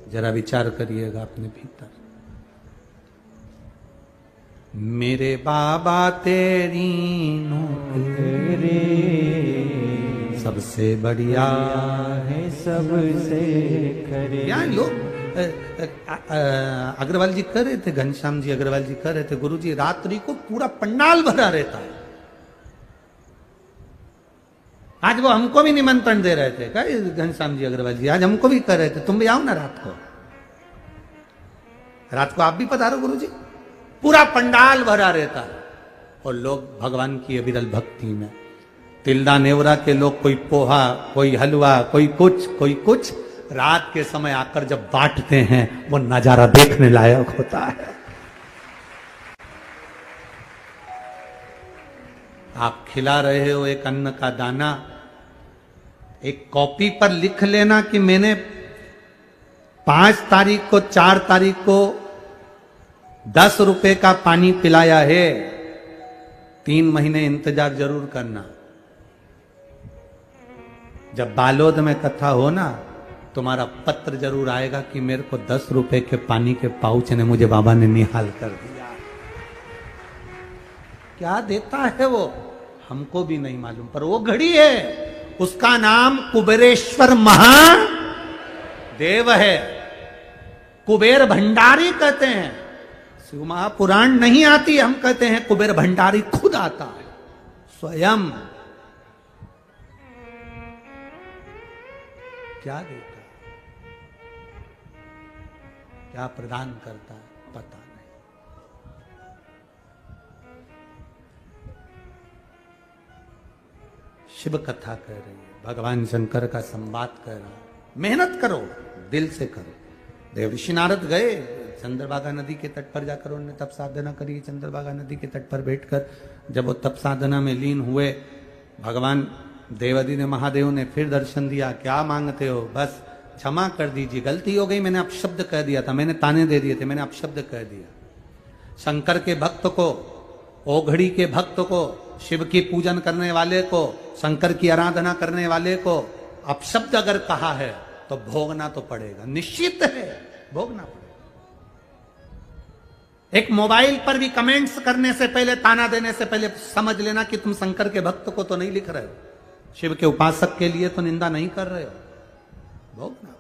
जरा विचार करिएगा अपने भीतर। मेरे बाबा तेरी नौकरी सबसे बढ़िया है सबसे खरे। यहाँ लोग अग्रवाल जी कह रहे थे, घनश्याम जी अग्रवाल जी कह रहे थे, गुरु जी रात्रि को पूरा पंडाल भरा रहता है। आज वो हमको भी निमंत्रण दे रहे थे, क्या घनश्याम जी अग्रवाल जी आज हमको भी कह रहे थे तुम भी आओ ना रात को, रात को आप भी पधारो गुरु जी। पूरा पंडाल भरा रहता है और लोग भगवान की अविरल भक्ति में, तिल्दा नेवरा के लोग कोई पोहा कोई हलवा कोई कुछ रात के समय आकर जब बांटते हैं वो नजारा देखने लायक होता है। आप खिला रहे हो एक अन्न का दाना, एक कॉपी पर लिख लेना कि मैंने 5 तारीख को 4 तारीख को 10 रुपए का पानी पिलाया है। 3 महीने इंतजार जरूर करना। जब बालोद में कथा हो ना, तुम्हारा पत्र जरूर आएगा कि मेरे को 10 रुपए के पानी के पाउच ने मुझे बाबा ने निहाल कर दिया। क्या देता है वो हमको भी नहीं मालूम, पर वो घड़ी है, उसका नाम कुबेरेश्वर महादेव है। कुबेर भंडारी कहते हैं, शिव महापुराण नहीं आती, हम कहते हैं कुबेर भंडारी खुद आता है स्वयं। क्या देता, क्या प्रदान करता है पता नहीं। शिव कथा कह रही है, भगवान शंकर का संवाद कह रहा है। मेहनत करो, दिल से करो। देवऋषि नारद गए चंद्रभागा नदी के तट पर जाकर, उन्होंने तप साधना करी। चंद्रभागा नदी के तट पर बैठकर जब वो तप साधना में लीन हुए, भगवान देवादि ने महादेव ने फिर दर्शन दिया। क्या मांगते हो? बस क्षमा कर दीजिए, गलती हो गई, मैंने अपशब्द कह दिया था, मैंने ताने दे दिए थे, मैंने अपशब्द कह दिया। शंकर के भक्त को, ओघड़ी के भक्त को, शिव की पूजन करने वाले को, शंकर की आराधना करने वाले को अपशब्द अगर कहा है तो भोगना तो पड़ेगा, निश्चित है भोगना पड़ेगा। एक मोबाइल पर भी कमेंट्स करने से पहले, ताना देने से पहले समझ लेना कि तुम शंकर के भक्त को तो नहीं लिख रहे हो, शिव के उपासक के लिए तो निंदा नहीं कर रहे हो, भोगना पड़ेगा।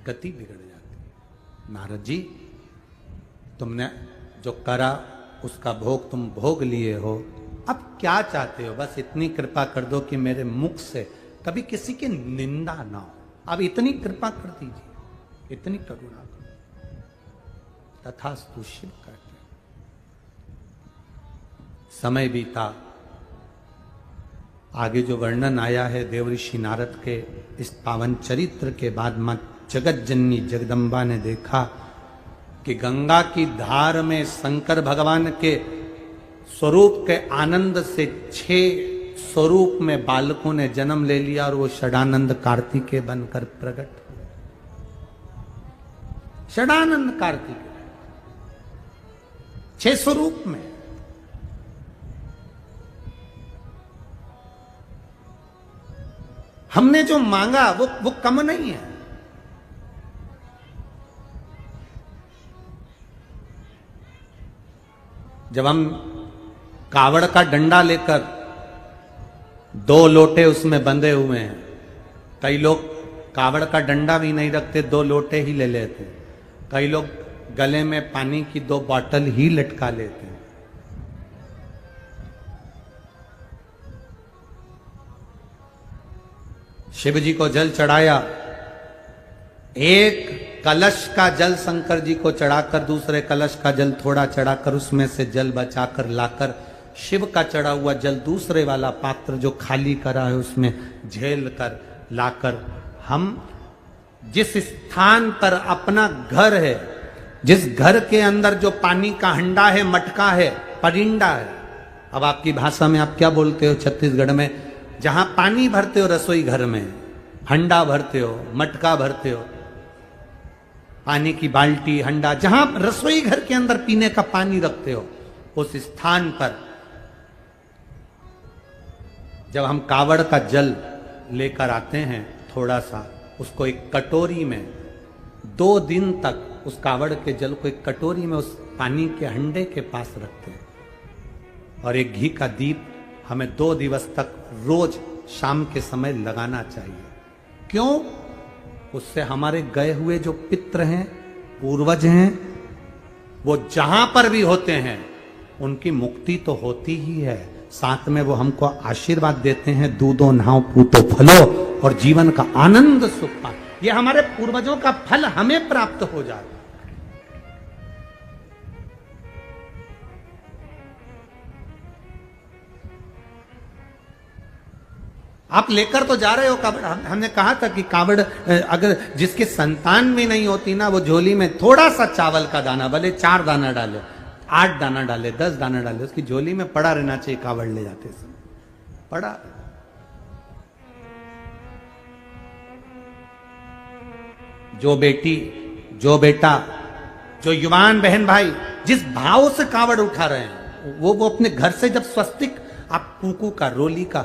गति बिगड़ जाती है। नारद जी, तुमने जो करा उसका भोग तुम भोग लिए हो, अब क्या चाहते हो? बस इतनी कृपा कर दो कि मेरे मुख से कभी किसी की निंदा ना हो। अब इतनी कृपा कर दीजिए, इतनी करुणा करो। तथास्तु शिव कहते हैं। समय बीता, आगे जो वर्णन आया है देवऋषि नारद के इस पावन चरित्र के बाद, मां जगत जननी जगदम्बा ने देखा कि गंगा की धार में शंकर भगवान के स्वरूप के आनंद से 6 स्वरूप में बालकों ने जन्म ले लिया और वो षडानंद कार्तिकेय बनकर प्रकट हुए। षडानंद कार्तिकेय 6 स्वरूप में। हमने जो मांगा वो कम नहीं है। जब हम कावड़ का डंडा लेकर 2 लोटे उसमें बंधे हुए हैं, कई लोग कावड़ का डंडा भी नहीं रखते, 2 लोटे ही ले लेते हैं। कई लोग गले में पानी की 2 बॉटल ही लटका लेते हैं। शिव जी को जल चढ़ाया, एक कलश का जल शंकर जी को चढ़ाकर, दूसरे कलश का जल थोड़ा चढ़ाकर, उसमें से जल बचाकर लाकर शिव का चढ़ा हुआ जल दूसरे वाला पात्र जो खाली करा है उसमें झेल कर लाकर, हम जिस स्थान पर अपना घर है, जिस घर के अंदर जो पानी का हंडा है, मटका है, परिंडा है, अब आपकी भाषा में आप क्या बोलते हो छत्तीसगढ़ में, जहां पानी भरते हो रसोई घर में, हंडा भरते हो, मटका भरते हो, पानी की बाल्टी, हंडा, जहां रसोई घर के अंदर पीने का पानी रखते हो, उस स्थान पर जब हम कावड़ का जल लेकर आते हैं थोड़ा सा, उसको एक कटोरी में 2 दिन तक उस कावड़ के जल को एक कटोरी में उस पानी के हंडे के पास रखते हैं, और एक घी का दीप हमें 2 दिवस तक रोज शाम के समय लगाना चाहिए। क्यों? उससे हमारे गए हुए जो पित्र हैं, पूर्वज हैं, वो जहां पर भी होते हैं उनकी मुक्ति तो होती ही है, साथ में वो हमको आशीर्वाद देते हैं, दूधो नहाओ पूतो फलो, और जीवन का आनंद सुख पा। ये हमारे पूर्वजों का फल हमें प्राप्त हो जाता। आप लेकर तो जा रहे हो कावड़, हमने कहा था कि कावड़ अगर जिसकी संतान भी नहीं होती ना, वो झोली में थोड़ा सा चावल का दाना, भले 4 दाना डाले, 8 दाना डाले, 10 दाना डाले, उसकी झोली में पड़ा रहना चाहिए कावड़ ले जाते समय, पड़ा। जो बेटी, जो बेटा, जो युवान बहन भाई जिस भाव से कावड़ उठा रहे हैं, वो अपने घर से जब स्वस्तिक, आप कुंकू का, रोली का,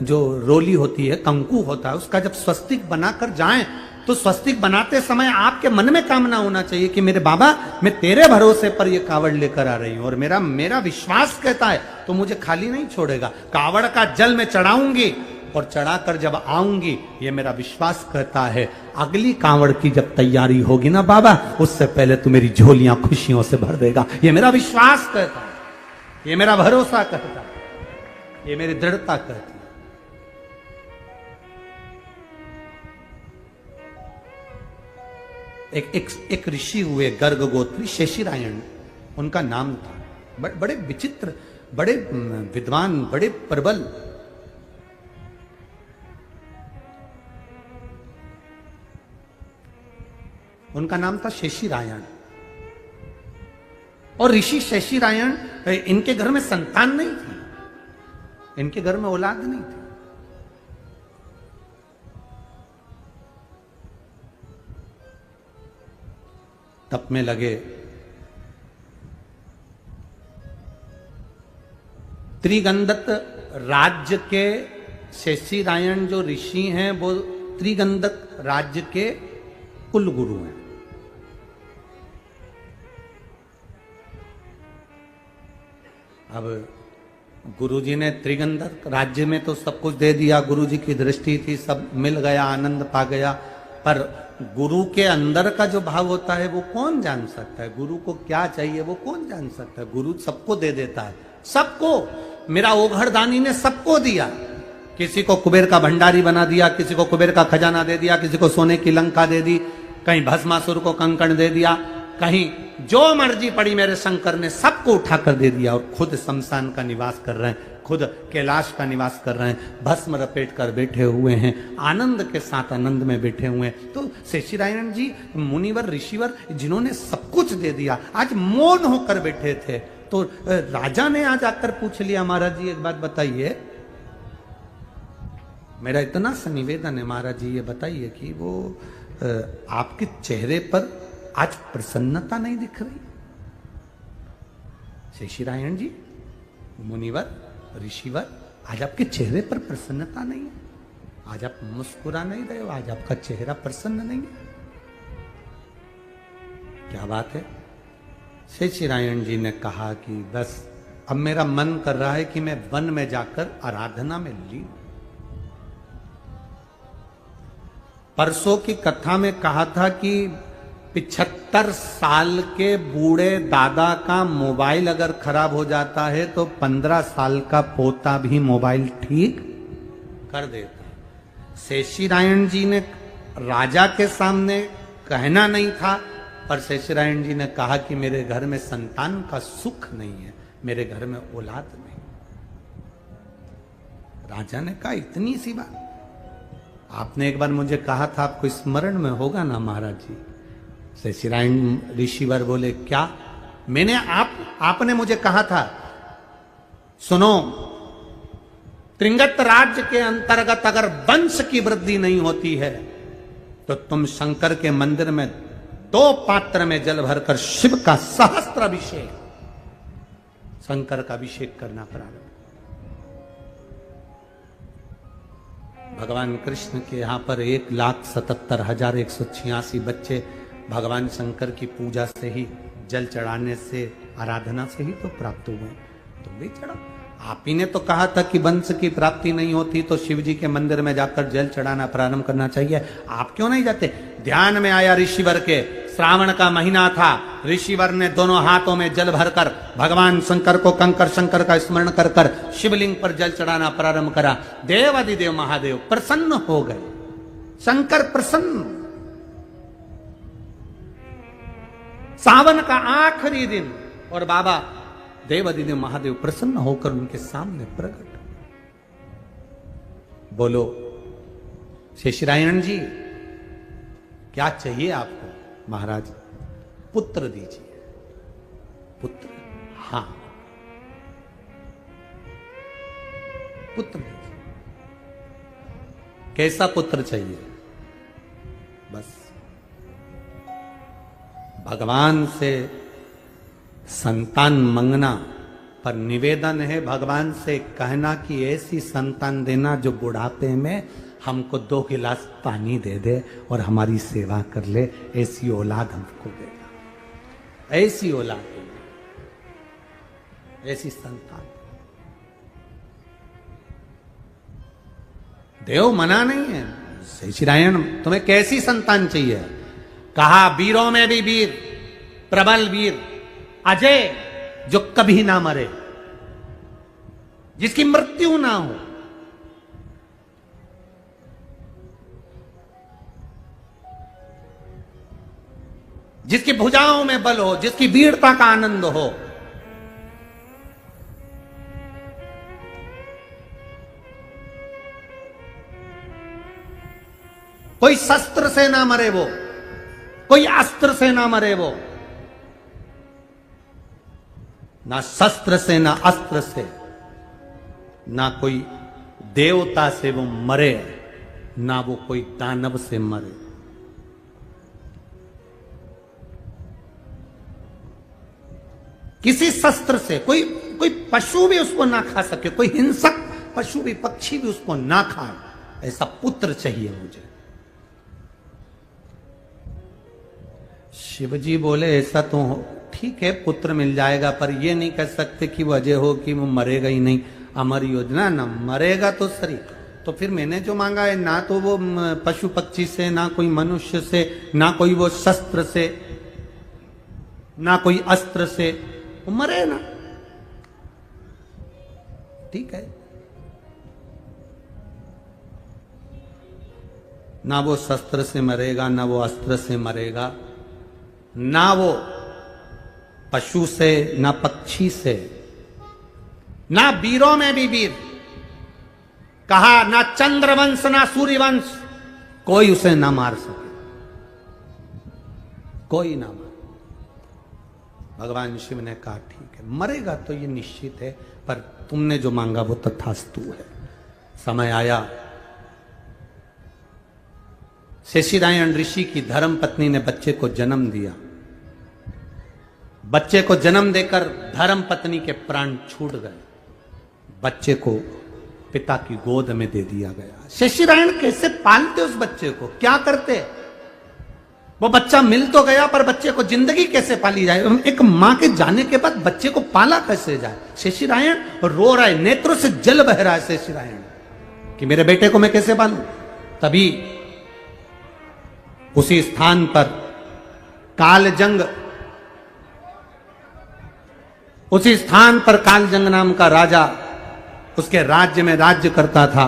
जो रोली होती है, कंकु होता है, उसका जब स्वस्तिक बनाकर जाएं, तो स्वस्तिक बनाते समय आपके मन में कामना होना चाहिए कि मेरे बाबा, मैं तेरे भरोसे पर ये कावड़ लेकर आ रही हूं, और मेरा विश्वास कहता है तो मुझे खाली नहीं छोड़ेगा। कावड़ का जल मैं चढ़ाऊंगी, और चढ़ाकर जब आऊंगी, ये मेरा विश्वास कहता है अगली कावड़ की जब तैयारी होगी ना बाबा, उससे पहले तू मेरी झोलियां खुशियों से भर देगा। ये मेरा विश्वास कहता है, ये मेरा भरोसा कहता है, ये मेरी दृढ़ता कहती है। एक ऋषि हुए गर्ग गोत्री, शेषिरायण उनका नाम था। बड़े विचित्र, बड़े विद्वान, बड़े प्रबल। उनका नाम था शेषिरायण। और ऋषि शेषिरायण, इनके घर में संतान नहीं थी, इनके घर में औलाद नहीं थी। तप में लगे। त्रिगंधक राज्य के शेषिरायण जो ऋषि हैं, वो त्रिगंधक राज्य के कुल गुरु हैं। अब गुरुजी ने त्रिगंधक राज्य में तो सब कुछ दे दिया, गुरुजी की दृष्टि थी, सब मिल गया, आनंद पा गया, पर गुरु के अंदर का जो भाव होता है वो कौन जान सकता है? गुरु को क्या चाहिए वो कौन जान सकता है? गुरु सबको दे देता है, सबको। मेरा ओघड़दानी ने सबको दिया, किसी को कुबेर का भंडारी बना दिया, किसी को कुबेर का खजाना दे दिया, किसी को सोने की लंका दे दी, कहीं भस्मासुर को कंकण दे दिया, कहीं जो मर्जी पड़ी मेरे शंकर ने सबको उठाकर दे दिया, और खुद शमशान का निवास कर रहे हैं, खुद कैलाश का निवास कर रहे हैं, भस्म रपेट कर बैठे हुए हैं, आनंद के साथ आनंद में बैठे हुए हैं। तो शेषिरायण जी मुनिवर ऋषिवर जिन्होंने सब कुछ दे दिया, आज मौन होकर बैठे थे। तो राजा ने आज आकर पूछ लिया, महाराज जी एक बात बताइए, मेरा इतना सा निवेदन है महाराज जी, ये बताइए कि वो आपके चेहरे पर आज प्रसन्नता नहीं दिख रही? शेषिरायण जी, मुनिवर, ऋषिवर, आज आपके चेहरे पर प्रसन्नता नहीं है, आज आप मुस्कुरा नहीं रहे हो, आज आपका चेहरा प्रसन्न नहीं है, क्या बात है? शेषिरायण जी ने कहा कि बस अब मेरा मन कर रहा है कि मैं वन में जाकर आराधना में लीन। परसों की कथा में कहा था कि 75 साल के बूढ़े दादा का मोबाइल अगर खराब हो जाता है तो 15 साल का पोता भी मोबाइल ठीक कर देता। शेषिरायण जी ने राजा के सामने कहना नहीं था, पर शेषिरायण जी ने कहा कि मेरे घर में संतान का सुख नहीं है, मेरे घर में औलाद नहीं। राजा ने कहा इतनी सी बात? आपने एक बार मुझे कहा था, आपको स्मरण में होगा ना महाराज जी? शेषिरायण ऋषिवर बोले क्या? मैंने आपने मुझे कहा था, सुनो, त्रिंगत राज्य के अंतर्गत अगर वंश की वृद्धि नहीं होती है तो तुम शंकर के मंदिर में 2 पात्र में जल भरकर शिव का सहस्त्र अभिषेक, शंकर का अभिषेक करना प्रारंभ। भगवान कृष्ण के यहाँ पर 1,77,186 बच्चे भगवान शंकर की पूजा से ही, जल चढ़ाने से, आराधना से ही तो प्राप्त हुए। तुम भी चढ़ाओ। आप ही ने तो कहा था कि वंश की प्राप्ति नहीं होती तो शिव जी के मंदिर में जाकर जल चढ़ाना प्रारंभ करना चाहिए। आप क्यों नहीं जाते? ध्यान में आया ऋषिवर के, श्रावण का महीना था, ऋषिवर ने दोनों हाथों में जल भरकर भगवान शंकर को, कंकर शंकर का स्मरण कर कर शिवलिंग पर जल चढ़ाना प्रारंभ करा। देवादिदेव महादेव प्रसन्न हो गए, शंकर प्रसन्न। सावन का आखिरी दिन और बाबा देवादिदेव महादेव प्रसन्न होकर उनके सामने प्रकट। बोलो शेषरायण जी, क्या चाहिए आपको? महाराज पुत्र दीजिए। पुत्र? हां, पुत्र दीजिए। कैसा पुत्र चाहिए? बस भगवान से संतान मांगना, पर निवेदन है भगवान से कहना कि ऐसी संतान देना जो बुढ़ापे में हमको 2 गिलास पानी दे दे और हमारी सेवा कर ले। ऐसी औलाद हमको देना, ऐसी औलाद देना, ऐसी संतान। देव मना नहीं है। शेषरायण तुम्हें कैसी संतान चाहिए? कहा वीरों में भी वीर, प्रबल वीर, अजय, जो कभी ना मरे, जिसकी मृत्यु ना हो। जिसकी भुजाओं में बल हो, जिसकी वीरता का आनंद हो। कोई शस्त्र से ना मरे वो, कोई अस्त्र से ना मरे वो, ना शस्त्र से, ना अस्त्र से, ना कोई देवता से वो मरे, ना वो कोई दानव से मरे। किसी शस्त्र से कोई पशु भी उसको ना खा सके, कोई हिंसक पशु भी, पक्षी भी उसको ना खाए, ऐसा पुत्र चाहिए मुझे। शिवजी बोले ऐसा तो ठीक है, पुत्र मिल जाएगा, पर ये नहीं कह सकते कि वो अजय हो, कि वो मरेगा ही नहीं। अमर योजना, ना मरेगा तो सही। तो फिर मैंने जो मांगा है, ना तो वो पशु पक्षी से, ना कोई मनुष्य से, ना कोई वो शस्त्र से, ना कोई अस्त्र से, वो मरे ना। ठीक है, ना वो शस्त्र से मरेगा, ना वो अस्त्र से मरेगा, ना वो पशु से, ना पक्षी से, ना वीरों में भी वीर। कहा ना चंद्रवंश, ना सूर्यवंश, कोई उसे ना मार सके, कोई ना मार। भगवान शिव ने कहा ठीक है, मरेगा तो ये निश्चित है, पर तुमने जो मांगा वो तथास्तु है। समय आया, शेषरायण ऋषि की धर्म पत्नी ने बच्चे को जन्म दिया। बच्चे को जन्म देकर धर्म पत्नी के प्राण छूट गए। बच्चे को पिता की गोद में दे दिया गया। शेषरायण कैसे पालते उस बच्चे को, क्या करते? वो बच्चा मिल तो गया, पर बच्चे को जिंदगी कैसे पाली जाए? एक मां के जाने के बाद बच्चे को पाला कैसे जाए? शेषरायण रो रहा है, नेत्रों से जल बह रहा है शेषरायण कि मेरे बेटे को मैं कैसे पालूं। तभी उसी स्थान पर कालजंग, उसी स्थान पर कालजंग नाम का राजा उसके राज्य में राज्य करता था।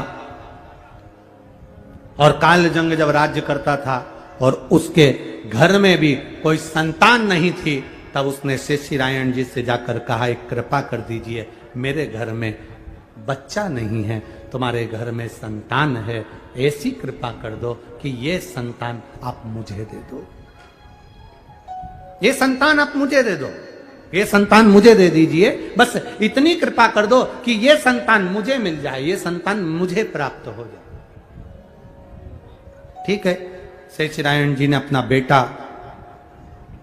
और कालजंग जब राज्य करता था और उसके घर में भी कोई संतान नहीं थी, तब उसने शेषरायण जी से जाकर कहा एक कृपा कर दीजिए, मेरे घर में बच्चा नहीं है, तुम्हारे घर में संतान है, ऐसी कृपा कर दो कि ये संतान आप मुझे दे दो, ये संतान आप मुझे दे दो, ये संतान मुझे दे दीजिए, बस इतनी कृपा कर दो कि ये संतान मुझे मिल जाए, ये संतान मुझे प्राप्त हो जाए। ठीक है, शेषरायण जी ने अपना बेटा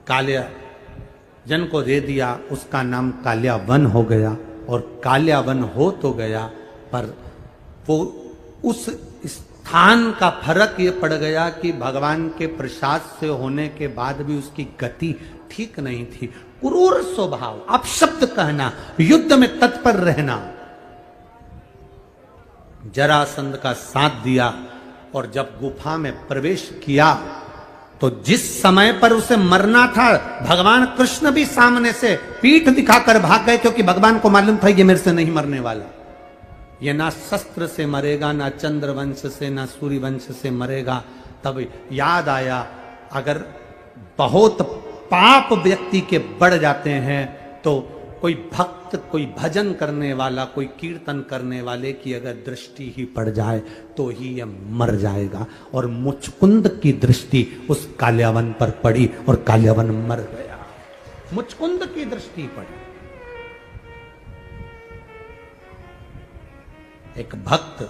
काल्याजन को दे दिया। उसका नाम काल्यावन हो गया। और काल्यावन हो तो गया, पर वो उस स्थान का फर्क ये पड़ गया कि भगवान के प्रसाद से होने के बाद भी उसकी गति ठीक नहीं थी। क्रूर स्वभाव, अपशब्द कहना, युद्ध में तत्पर रहना। जरासंध का साथ दिया और जब गुफा में प्रवेश किया तो जिस समय पर उसे मरना था, भगवान कृष्ण भी सामने से पीठ दिखाकर भाग गए, क्योंकि भगवान को मालूम था ये मेरे से नहीं मरने वाला। ये ना शस्त्र से मरेगा, ना चंद्रवंश से, ना सूर्यवंश से मरेगा। तब याद आया, अगर बहुत पाप व्यक्ति के बढ़ जाते हैं तो कोई भक्त, कोई भजन करने वाला, कोई कीर्तन करने वाले की अगर दृष्टि ही पड़ जाए तो ही यह मर जाएगा। और मुचकुंद की दृष्टि उस काल्यावन पर पड़ी और काल्यावन मर गया। मुचकुंद की दृष्टि पड़ी। एक भक्त,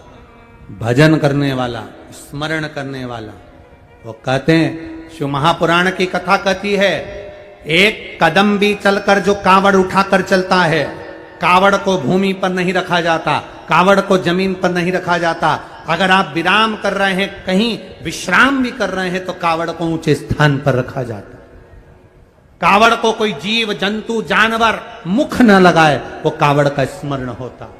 भजन करने वाला, स्मरण करने वाला, वो कहते हैं, शिव महापुराण की कथा कहती है, एक कदम भी चलकर जो कावड़ उठाकर चलता है, कावड़ को भूमि पर नहीं रखा जाता, कावड़ को जमीन पर नहीं रखा जाता। अगर आप विराम कर रहे हैं, कहीं विश्राम भी कर रहे हैं, तो कावड़ को ऊंचे स्थान पर रखा जाता। कावड़ को कोई जीव, जंतु, जानवर मुख न लगाए, वो कावड़ का स्मरण होता।